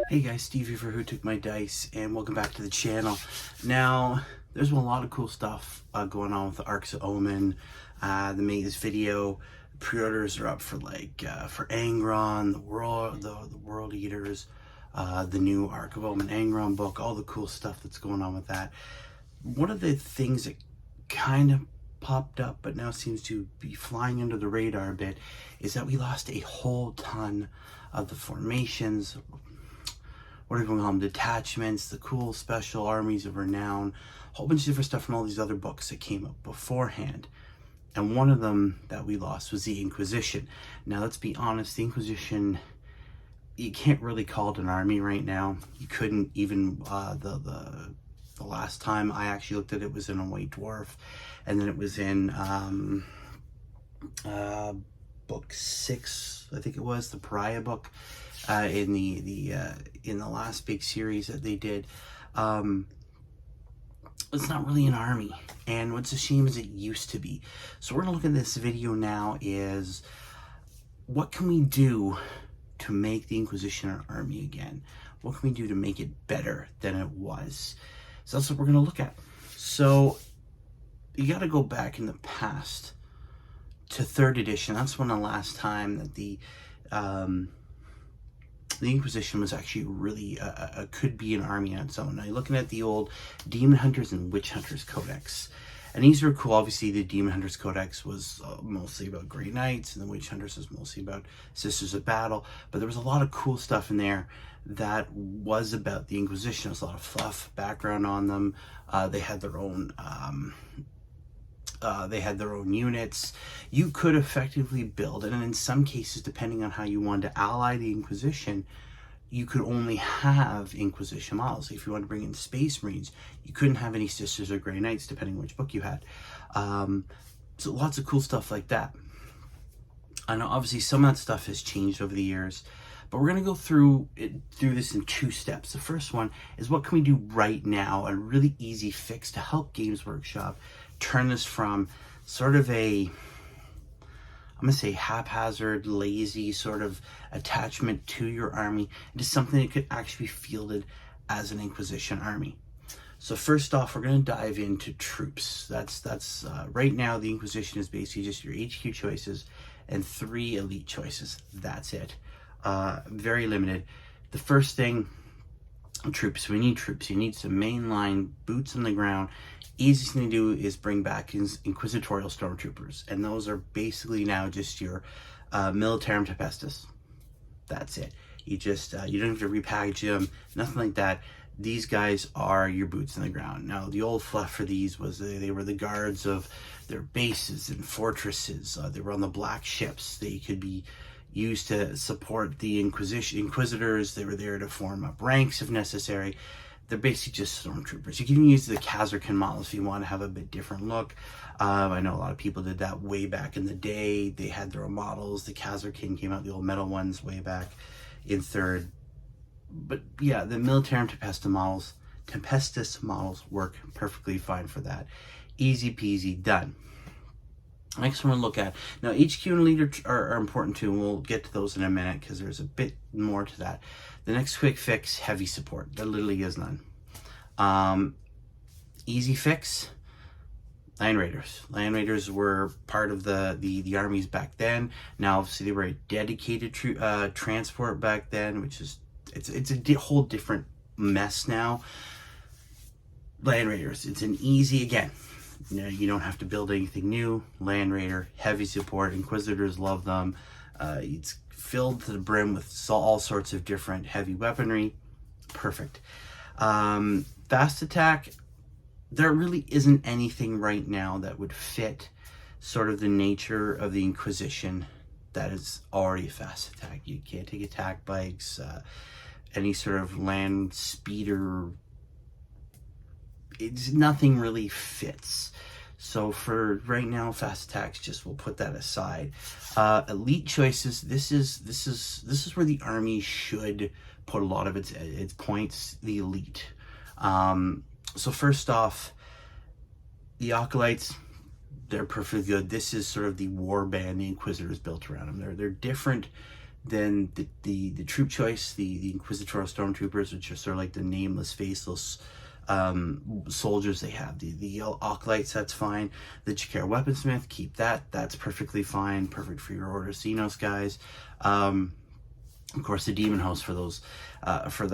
Hey guys, Steve here for Who Took My Dice, and welcome back to the channel. Now, there's been a lot of cool stuff going on with the arksofomen. The Maze video pre-orders are up for for Angron, the World Eaters, the new arksofomen Angron book, all the cool stuff that's going on with that. One of the things that kind of popped up but now seems to be flying under the radar a bit is that we lost a whole ton of the formations, what are we going to call them, detachments, the cool special armies of renown, a whole bunch of different stuff from all these other books that came up beforehand. And one of them that we lost was the Inquisition. Now, let's be honest, the Inquisition, you can't really call it an army right now. You couldn't even, the last time I actually looked at it was in a White Dwarf, and then it was in book 6, I think it was, the Pariah book, in the last big series that they did. It's not really an army, and what's a shame is it used to be. So we're gonna look at this video now is what can we do to make the Inquisition an army again? What can we do to make it better than it was? So that's what we're gonna look at. So you got to go back in the past to 3rd edition. That's when the last time that the Inquisition was actually really could be an army on its own. Now you're looking at the old Demon Hunters and Witch Hunters Codex, and these were cool. Obviously, the Demon Hunters Codex was mostly about Grey Knights, and the Witch Hunters was mostly about Sisters of Battle. But there was a lot of cool stuff in there that was about the Inquisition. There was a lot of fluff background on them. They had their own. They had their own units. You could effectively build it, and in some cases, depending on how you wanted to ally the Inquisition, you could only have Inquisition models. If you wanted to bring in Space Marines, you couldn't have any Sisters or Grey Knights, depending on which book you had. So lots of cool stuff like that. I know obviously some of that stuff has changed over the years, but we're going to go through this in 2 steps. The first one is what can we do right now, a really easy fix to help Games Workshop turn this from sort of a, I'm going to say haphazard, lazy sort of attachment to your army into something that could actually be fielded as an Inquisition army. So first off, we're going to dive into troops. That's right now the Inquisition is basically just your HQ choices and 3 elite choices. That's it. Very limited. The first thing, troops. We need troops. You need some mainline boots on the ground. Easiest thing to do is bring back Inquisitorial Stormtroopers, and those are basically now just your Militarum Tempestus. That's it. You just you don't have to repackage them, nothing like that. These guys are your boots on the ground. Now, the old fluff for these was they were the guards of their bases and fortresses. They were on the black ships. They could be used to support the Inquisitors. They were there to form up ranks if necessary. They're basically just stormtroopers. You can use the Khazarkin models if you want to have a bit different look. I know a lot of people did that way back in the day. They had their own models. The Khazarkin came out, the old metal ones, way back in 3rd. But yeah, the Militarum Tempestus models work perfectly fine for that. Easy peasy, done. Next one we'll look at. Now, HQ and leader are important too, and we'll get to those in a minute because there's a bit more to that. The next quick fix, heavy support. There literally is none. Easy fix, Land Raiders. Land Raiders were part of the armies back then. Now, obviously, they were a dedicated transport back then, which is, it's a whole different mess now. Land Raiders, it's an easy, again, you don't have to build anything new. Land Raider, heavy support. Inquisitors love them. It's filled to the brim with all sorts of different heavy weaponry. Perfect. Fast attack, there really isn't anything right now that would fit sort of the nature of the Inquisition that is already a fast attack. You can't take attack bikes, any sort of land speeder. It's nothing really fits. So for right now, fast attacks, just we'll put that aside. Elite choices. This is where the army should put a lot of its points. The elite. So first off, the Acolytes, they're perfectly good. This is sort of the war band the Inquisitors built around them. They're different Then the troop choice, the Inquisitorial Stormtroopers, which are sort of like the nameless, faceless soldiers they have. The Acolytes, that's fine. The Jakar Weaponsmith, keep that. That's perfectly fine. Perfect for your Order Xenos guys. Of course, the Demon Host for those, for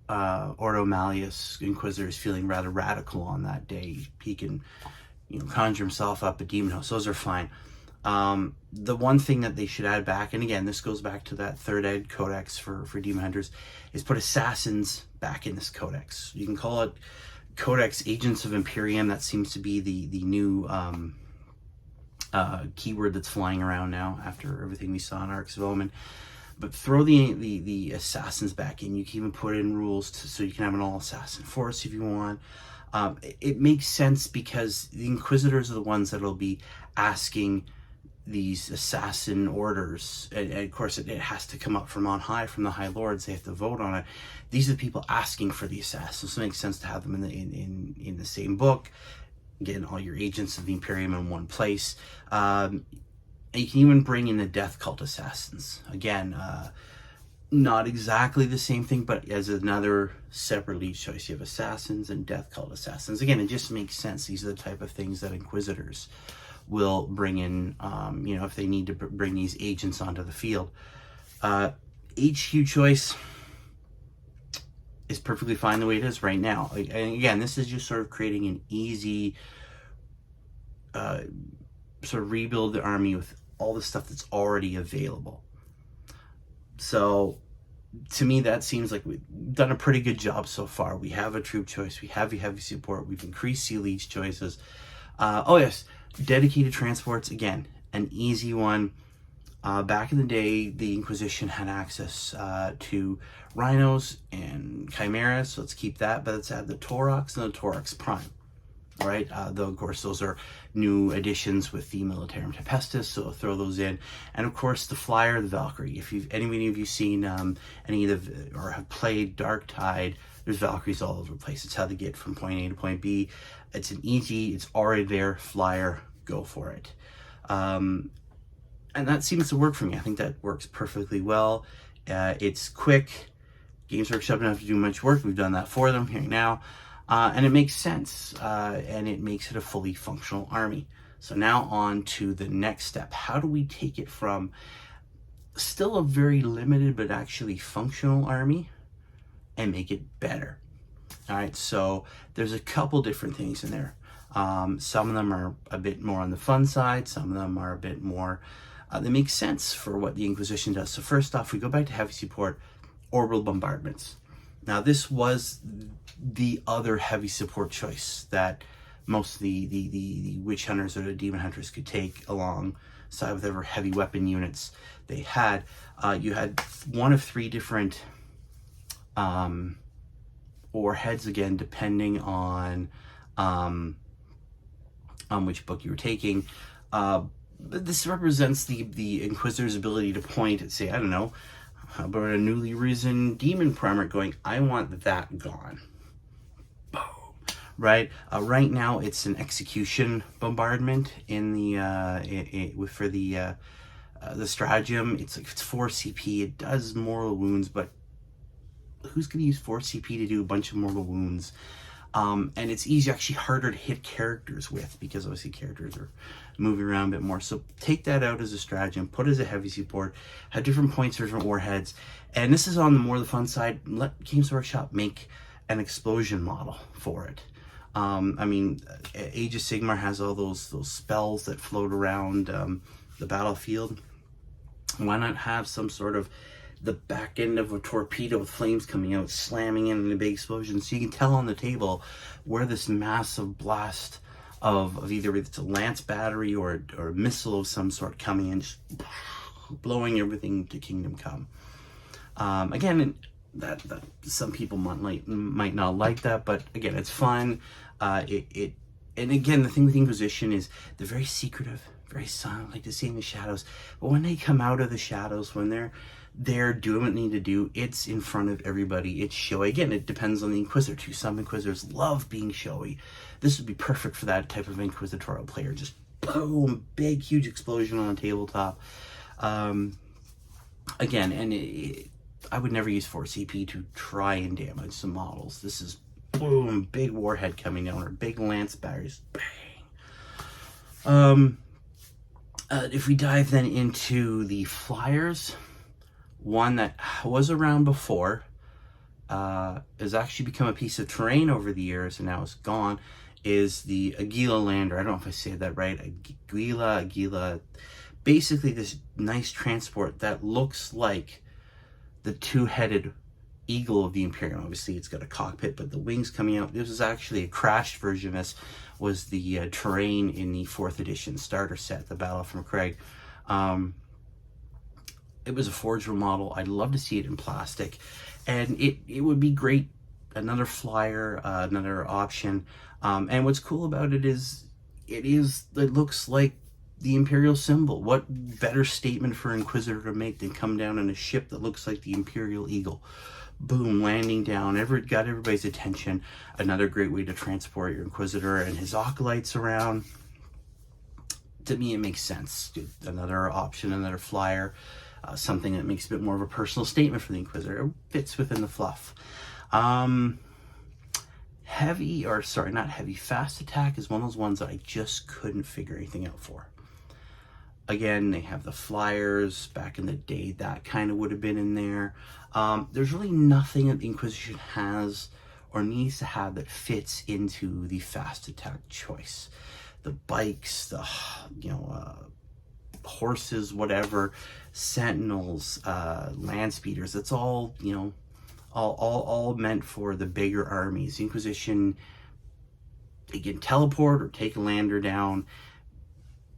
Ordo Malleus Inquisitor is feeling rather radical on that day. He can, conjure himself up a Demon Host. Those are fine. The one thing that they should add back, and again, this goes back to that third ed codex for Demon Hunters, is put assassins back in this codex. You can call it Codex Agents of Imperium. That seems to be the new keyword that's flying around now after everything we saw in arksofomen. But throw the assassins back in. You can even put in rules so you can have an all-assassin force if you want. It makes sense because the Inquisitors are the ones that'll be asking these assassin orders, and of course it has to come up from on high, from the High Lords. They have to vote on it. These are the people asking for the assassins, so it makes sense to have them in the same book. Getting all your agents of the Imperium in one place. And you can even bring in the Death Cult assassins. Again, not exactly the same thing, but as another separate lead choice. You have assassins and Death Cult assassins. Again, it just makes sense. These are the type of things that Inquisitors will bring in, if they need to bring these agents onto the field. HQ choice is perfectly fine the way it is right now. And again, this is just sort of creating an easy sort of rebuild the army with all the stuff that's already available. So to me, that seems like we've done a pretty good job so far. We have a troop choice, we have a heavy support, we've increased sea choices. Oh yes, dedicated transports, again, an easy one. Back in the day, the Inquisition had access to rhinos and chimeras, so let's keep that, but let's add the Taurox and the Taurox Prime, right? Though, of course, those are new additions with the Militarum Tempestus, so we'll throw those in. And, of course, the Flyer, the Valkyrie. If any of you seen any of the, or have played Dark Tide, there's Valkyries all over the place. It's how they get from point A to point B. It's it's already there, Flyer, go for it. And that seems to work for me. I think that works perfectly well. It's quick. Games Workshop doesn't have to do much work. We've done that for them here now. And it makes sense. And it makes it a fully functional army. So now on to the next step. How do we take it from still a very limited but actually functional army and make it better? All right, so there's a couple different things in there. Some of them are a bit more on the fun side. Some of them are a bit more, they make sense for what the Inquisition does. So first off, we go back to heavy support, orbital bombardments. Now this was the other heavy support choice that most of the witch hunters or the demon hunters could take alongside with whatever heavy weapon units they had. You had one of three different warheads, again, depending on which book you were taking. But this represents the Inquisitor's ability to point and say, I don't know, how about a newly risen demon primer going, I want that gone. Boom. Right? Right now, it's an execution bombardment in the for the stratagem. It's 4 CP. It does mortal wounds, but who's going to use 4 CP to do a bunch of mortal wounds? And it's easy, actually harder to hit characters with, because obviously characters are moving around a bit more. So take that out as a stratagem, put it as a heavy support, have different points for different warheads. And this is on the more the fun side. Let Games Workshop make an explosion model for it. I mean, Age of Sigmar has all those spells that float around the battlefield. Why not have some sort of the back end of a torpedo with flames coming out, slamming in a big explosion, so you can tell on the table where this massive blast of either it's a lance battery or a missile of some sort coming in, just blowing everything to Kingdom Come. Again, that some people might not like that, but again, it's fun. And again, the thing with Inquisition is they're very secretive, very silent, like they stay in the shadows. But when they come out of the shadows, when they're doing what they need to do, it's in front of everybody. It's showy. Again, it depends on the Inquisitor too. Some Inquisitors love being showy. This would be perfect for that type of Inquisitorial player. Just boom, big, huge explosion on the tabletop. Again, and I would never use Force CP to try and damage some models. This is boom, big warhead coming down, or big lance batteries, bang. If we dive then into the flyers, one that was around before, has actually become a piece of terrain over the years and now it's gone, is the Aguila Lander. I don't know if I said that right. Aguila. Basically this nice transport that looks like the two-headed eagle of the Imperium. Obviously it's got a cockpit, but the wings coming out. This is actually a crashed version of this, was the terrain in the 4th edition starter set, the Battle from Craig. It was a forgeable model. I'd love to see it in plastic, and it would be great. Another flyer, another option. And what's cool about it is it looks like the Imperial symbol. What better statement for Inquisitor to make than come down in a ship that looks like the Imperial Eagle? Boom, landing down, got everybody's attention. Another great way to transport your Inquisitor and his acolytes around. To me, it makes sense. Another option, another flyer, something that makes a bit more of a personal statement for the Inquisitor. It fits within the fluff. Fast attack is one of those ones that I just couldn't figure anything out for. Again, they have the flyers. Back in the day, that kind of would have been in there. There's really nothing that the Inquisition has or needs to have that fits into the fast attack choice. The bikes, the horses, whatever, sentinels, land speeders. That's all all meant for the bigger armies. The Inquisition, they can teleport or take a lander down.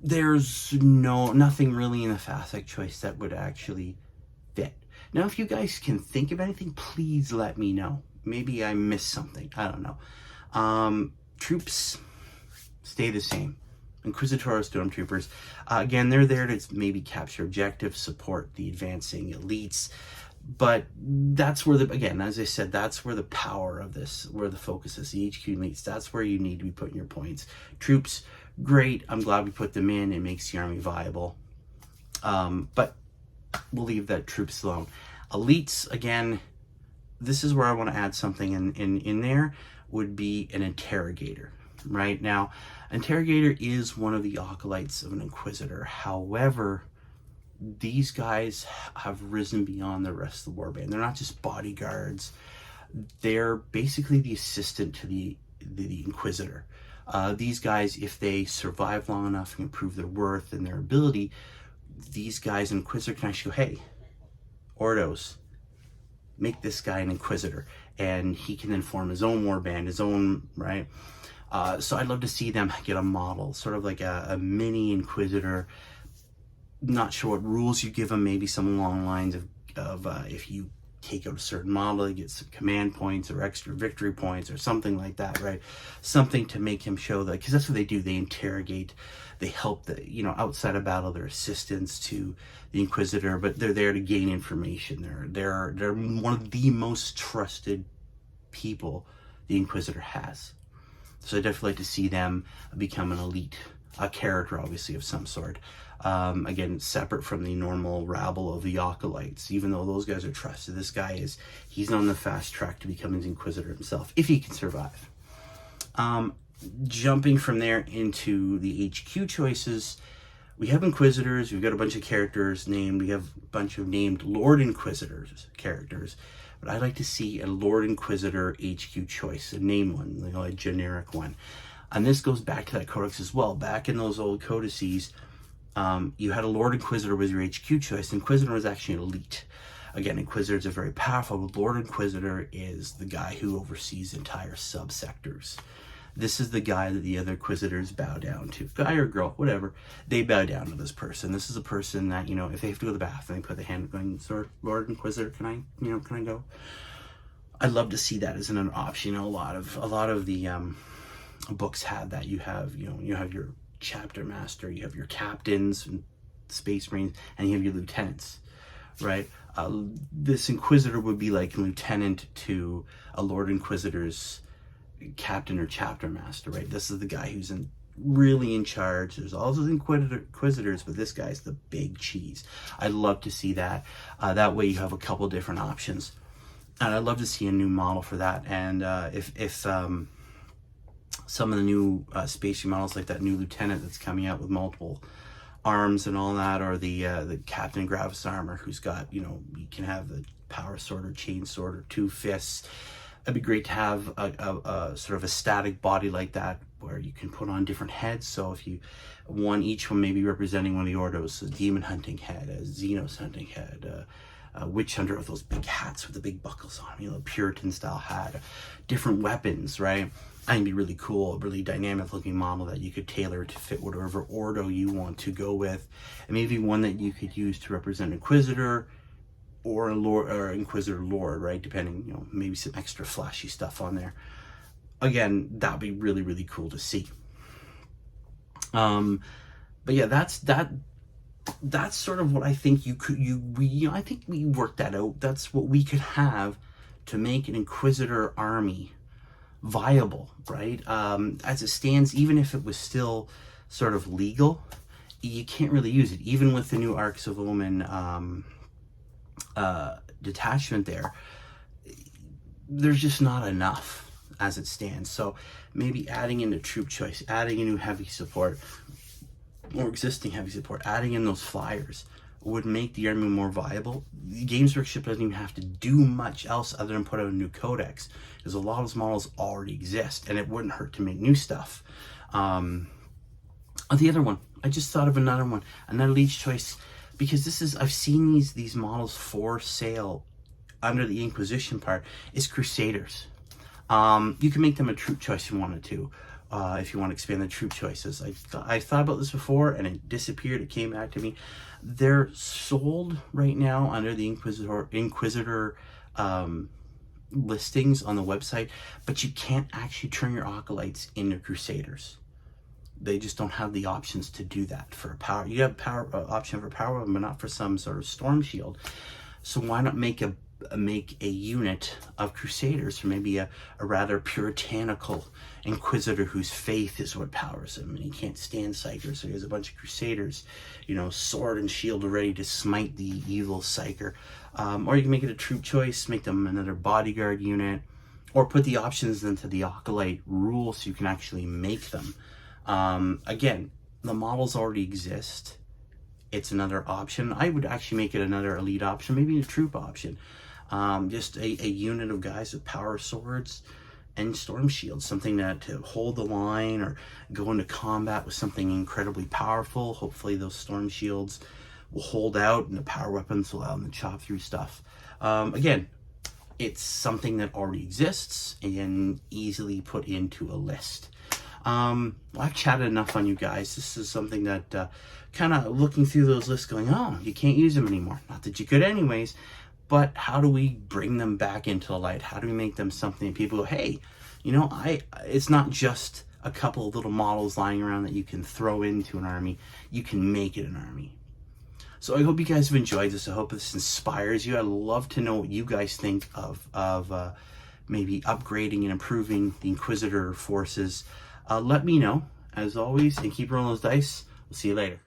There's nothing really in the fast attack choice that would actually fit. Now, if you guys can think of anything, please let me know. Maybe I missed something. I don't know. Troops stay the same. Inquisitorial Stormtroopers. Again, they're there to maybe capture objectives, support the advancing elites. But that's where again, as I said, that's where the power of this, where the focus is, the HQ elites. That's where you need to be putting your points. Troops, great. I'm glad we put them in. It makes the army viable. But we'll leave that troops alone. Elites, again, this is where I want to add something in there, would be an interrogator. Right now, interrogator is one of the acolytes of an Inquisitor. However, these guys have risen beyond the rest of the warband. They're not just bodyguards. They're basically the assistant to the Inquisitor. These guys, if they survive long enough and improve their worth and their ability, these guys, Inquisitor, can actually go, hey, Ordos, make this guy an Inquisitor. And he can then form his own warband, his own, right? So I'd love to see them get a model, sort of like a mini Inquisitor. Not sure what rules you give them, maybe some along the lines of if you take out a certain model, you get some command points or extra victory points or something like that, right? Something to make him show that, because that's what they do. They interrogate, they help outside of battle, they're assistants to the Inquisitor, but they're there to gain information. They're one of the most trusted people the Inquisitor has. So I'd definitely like to see them become an elite, a character, obviously, of some sort. Again, separate from the normal rabble of the acolytes, even though those guys are trusted. This guy he's on the fast track to becoming an Inquisitor himself, if he can survive. Jumping from there into the HQ choices, we have Inquisitors, we've got a bunch of characters named, we have a bunch of named Lord Inquisitors characters, but I'd like to see a Lord Inquisitor HQ choice, a name one, a generic one. And this goes back to that codex as well. Back in those old codices, you had a Lord Inquisitor with your HQ choice. Inquisitor was actually an elite. Again, Inquisitors are very powerful, but Lord Inquisitor is the guy who oversees entire subsectors. This is the guy that the other Inquisitors bow down to. Guy or girl, whatever. They bow down to this person. This is a person that, if they have to go to the bathroom, they put the hand going, "Sir, Lord Inquisitor, can I go?" I'd love to see that as an option. A lot of the books have that. You have your chapter master, you have your captains and space marines, and you have your lieutenants, right? This Inquisitor would be like a lieutenant to a Lord Inquisitor's captain or chapter master, right? This is the guy who's really in charge. There's all those inquisitors, but this guy's the big cheese. I'd love to see that. That way you have a couple different options. And I'd love to see a new model for that. And if some of the new space models, like that new lieutenant that's coming out with multiple arms and all that, or the Captain Gravis armor, who's got, you can have the power sword or chain sword or 2 fists. It'd be great to have a sort of a static body like that, where you can put on different heads. So if you each one maybe representing one of the Ordos, a demon hunting head, a Xenos hunting head, a witch hunter with those big hats with the big buckles on, a Puritan style hat, different weapons, right? I think it'd be really cool, a really dynamic looking model that you could tailor to fit whatever Ordo you want to go with, and maybe one that you could use to represent Inquisitor or a Lord, or Inquisitor Lord, right? Depending, maybe some extra flashy stuff on there. Again, that'd be really, really cool to see. But yeah, that's sort of what I think I think we worked that out. That's what we could have to make an Inquisitor army viable, right? As it stands, even if it was still sort of legal, you can't really use it. Even with the new arksofomen detachment there's just not enough as it stands. So maybe adding in a troop choice, adding a new heavy support, or existing heavy support, adding in those flyers would make the army more viable. Games Workshop doesn't even have to do much else other than put out a new codex, because a lot of those models already exist, and it wouldn't hurt to make new stuff. The other one, I just thought of another leech choice, because I've seen these models for sale under the Inquisition part, is Crusaders. You can make them a troop choice if you wanted to, if you want to expand the troop choices. I thought about this before and it disappeared. It came back to me. They're sold right now under the Inquisitor listings on the website, but you can't actually turn your acolytes into Crusaders. They just don't have the options to do that for a power. You have option for power weapon, but not for some sort of storm shield. So why not make a unit of Crusaders, for maybe a rather puritanical Inquisitor whose faith is what powers him, and he can't stand Psyker, so he has a bunch of Crusaders, sword and shield ready to smite the evil Psyker. Or you can make it a troop choice, make them another bodyguard unit, or put the options into the Acolyte rule so you can actually make them. Again, the models already exist. It's another option. I would actually make it another elite option, maybe a troop option. Just a unit of guys with power swords and storm shields, something to hold the line or go into combat with something incredibly powerful. Hopefully those storm shields will hold out and the power weapons will allow them to chop through stuff. Again, it's something that already exists and easily put into a list. I've chatted enough on you guys. This is something that kind of looking through those lists going, oh, you can't use them anymore. Not that you could anyways, but how do we bring them back into the light? How do we make them something people go, hey, it's not just a couple of little models lying around that you can throw into an army. You can make it an army. So I hope you guys have enjoyed this. I hope this inspires you. I'd love to know what you guys think of maybe upgrading and improving the Inquisitor forces. Let me know, as always, and keep rolling those dice. We'll see you later.